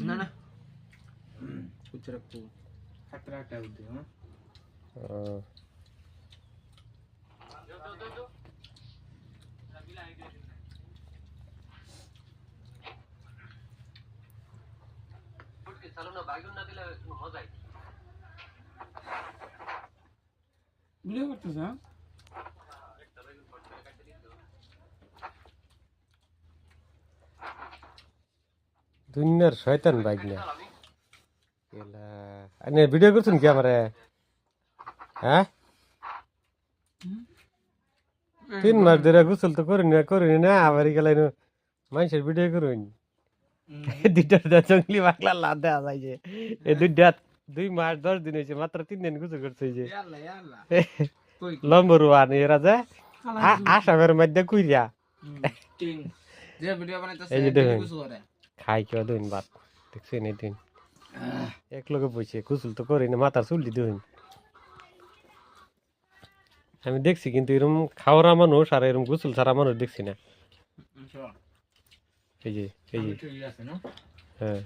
না না কুচে রাখবো খাতরা একটা উঠে হ্যাঁ চলো না বাইগুন না দিলে মজাই ভিডিও করতেছ হ্যাঁ দুনিয়ার শয়তান বাইক না এলা আনে ভিডিও করছেন কি আমারে হ্যাঁ 3 মাস ধরে গোসল তো করিনি না আবার গেলাইনো মানুষের ভিডিও করুন দুইটা জঙ্গলি পাগলা লাদ দেওয়া যায় যে এই 2 মাস 10 দিন হয়েছে মাত্র 3 দিন গোসল করছে যে লম্বরুয়ান এরা যে আসামের মধ্যে কুইরা যে ভিডিও বানাইতেছে এই যে দেখেন কিছু করে খাই কেউ দিন বাদ দেখছেন এই দিন এক লগে বসে গোসল তো করিনি মাথার চুলটি দিন আমি দেখছি কিন্তু এরকম খাওয়ারা মানুষ আর এরকম গোসল ছাড়া মানুষ দেখছি না এই যে ঠিক আছে না হ্যাঁ